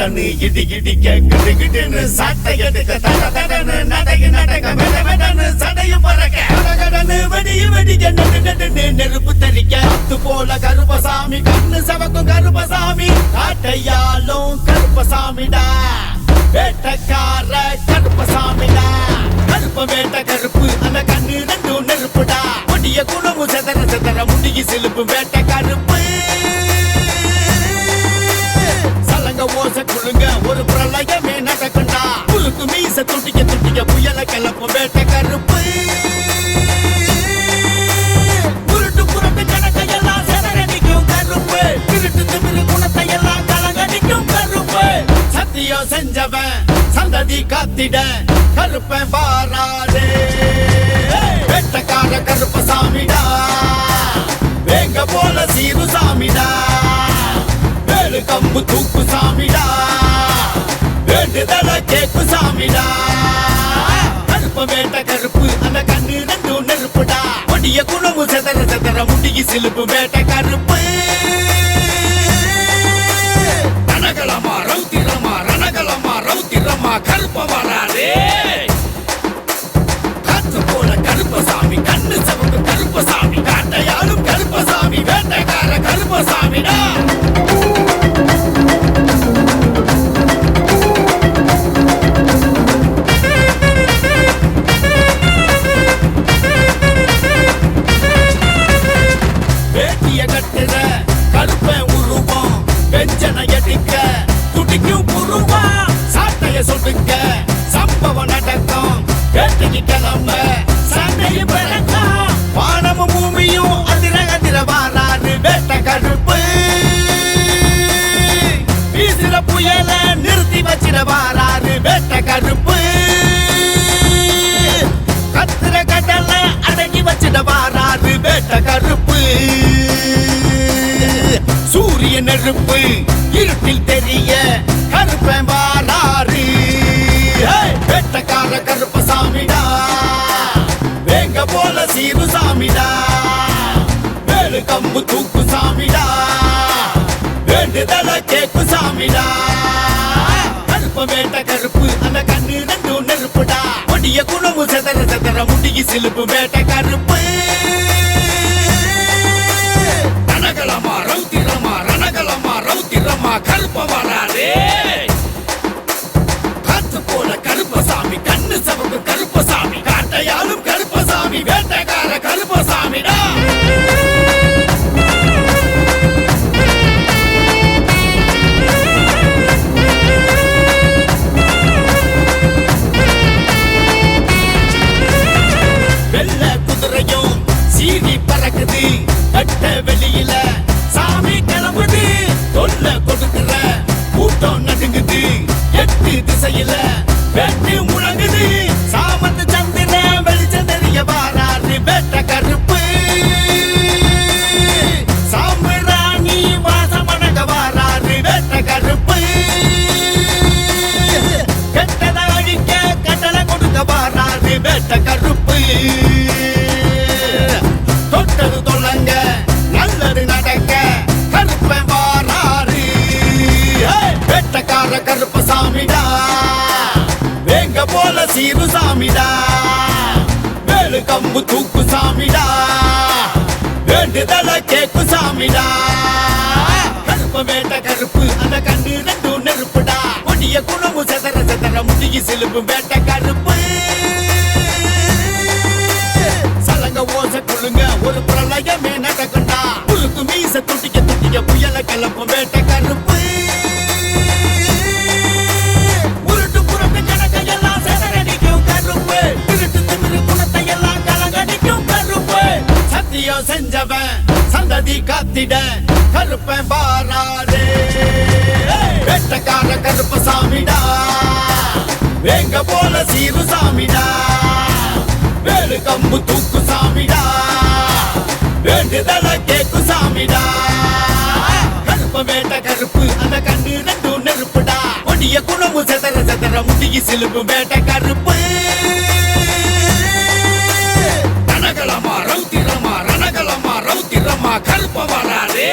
தடன்னு இடி இடிக்க கிடு கிடுன்னு சாட்டை எடுக்க தட தடன்னு நடைய நடக்க வெட வெடன்னு சடையும் பறக்க கடகடன்னு வெடிய வெடிக்க நடு நடுன்னு நெருப்பு தெரிக்க அத்து போல கருப்பசாமி கண்ணு சவக்கும் கருப்பசாமி காட்டையாலும் கருப்பசாமிடா வேட்டக்கார கருப்பசாமிடா கருப்ப வேட்ட கருப்பு அந்த கண்ணு ரெண்டும் நெருப்புடா கொடிய குணமு செதற செதற முடிய சிலுப்பு வேட்ட கருப்பு சலங்க ஓச குழுங்க ஒரு பிரளயமே நடக்குண்டா புழுக்கு மீச துட்டிக்க துட்டிக்க புயல கிளப்பும் வேட்ட கருப்பு உருட்டு புரட்டு கணக்கையெல்லாம் செதறடிக்கும் கருப்பு திருட்டு திமிரு குணத்தையெல்லாம் கலங்கடிக்கும் கருப்பு சத்தியம் செஞ்சவன் சந்ததி காத்திட கருப்பன் பாராதே வேட்டக்கார கருப்பசாமிடா வேங்க போல சீரு சாமிடா வேலு கம்பு தூக்கு சாமிடா வேண்டுதல கேக்கு சாமிடா கருப்ப வேட்ட கருப்பு அந்த கண்ணு ரெண்டும் நெருப்புடா கொடிய குணமு செதற செதற முடிய சிலுப்பு வேட்ட கருப்பு ரணகலமா ரௌத்திரமா ரணகலமா ரௌத்திரமா கருப்ப வராதே காத்து போல கருப்பசாமி கண்ணு சவக்கு கருப்பசாமி காட்டையாலும் கருப்பசாமி வேட்டைக்கார கருப்பசாமிடா வேட்டிய கட்டுற கருப்பன் உருவம் வெஞ்சனை அடிக்க துடிக்கும் புருவம் சாட்டைய சொடுக்க சம்பவம் நடக்கும் வேட்டைக்கு கிளம்ப சண்டையை பிறக்கும் வானமும் பூமியும் அதிர அதிர வாராரு வேட்ட கருப்பு வீசுற புயல நிறுத்தி வச்சிட வாராரு வேட்ட கருப்பு கத்துற கடல அடக்கி வச்சிட வாராரு வேட்ட கருப்பு சூரிய நெருப்பு இருட்டில் தெரிய கருப்பன் வாராரு வேட்டக்கார கருப்பசாமிடா வேங்க போல சீரு சாமிடா வேலு கம்பு தூக்கு சாமிடா வேண்டுதல கேக்கு சாமிடா கருப்ப வேட்ட கருப்பு அந்த கண்ணு ரெண்டும் நெருப்புடா கொடிய குணமு செதற செதற முடிய சிலுப்பு வேட்ட கருப்பு ரணகலமா ரௌத்திரமா ரணகலமா ரௌத்திரமா கருப்ப வராதே காத்து போல கருப்பசாமி கண்ணு சவக்கு கருப்பசாமி காட்டையாலும் கருப்பசாமி வேட்டைக்கார கருப்பசாமிடா வெள்ள குதிரையும் சீறி பறக்குது கட்ட வெளியில சாமி கிளம்புது தொல்ல கொடுக்கிற கூட்டம் நடுங்குது எட்டு திசையில வெட்டு முழங்குது சாமத்து சந்திர வெளிச்சம் தெரிய வாராரு வேட்ட கருப்பு சாம்பிராணி வாசமடங்க வாராரு வேட்ட கருப்பு கெட்டத அழிக்க கட்டளை கொடுக்க வாராரு வேட்ட கருப்பு தொட்டது தொல்லங்க நல்லது நடக்க கருப்பன் வாராரு வேட்டக்கார கருப்பசாமிடா வேங்க போல சீரு சாமிடா வேலு கம்பு தூக்கு சாமிடா வேண்டுதல கேக்கு சாமிடா கருப்ப வேட்ட கருப்பு அந்த கண்ணு ரெண்டும் நெருப்புடா கொடிய குணமு செதற செதற முடிய சிலுப்பு வேட்ட கருப்பு சலங்க ஓச குழுங்க ஒரு பிரளயமே நடக்குண்டா புழுக்கு மீச துட்டிக்க துட்டிக்க புயல கிளப்பும் வேட்ட கருப்பு உருட்டு புரட்டு கணக்கையெல்லாம் செதறடிக்கும் கருப்பு திருட்டு திமிரு குணத்தையெல்லாம் கலங்கடிக்கும் கருப்பு சத்தியம் செஞ்சவன் சந்ததி காத்திட கருப்பன் பாராதே வேட்டக்கார கருப்பசாமிடா வேங்க போல சீரு சாமிடா வேலு கம்பு தூக்கு சாமிடா வேண்டுதல கேக்கு சாமிடா கருப்ப வேட்ட கருப்பு அந்த கண்ணு ரெண்டும் நெருப்புடா கொடிய குணமு செதற செதற முடிய சிலுப்பு வேட்ட கருப்பு ரணகலமா ரௌத்திரமா ரணகலமா ரௌத்திரமா கருப்ப வராதே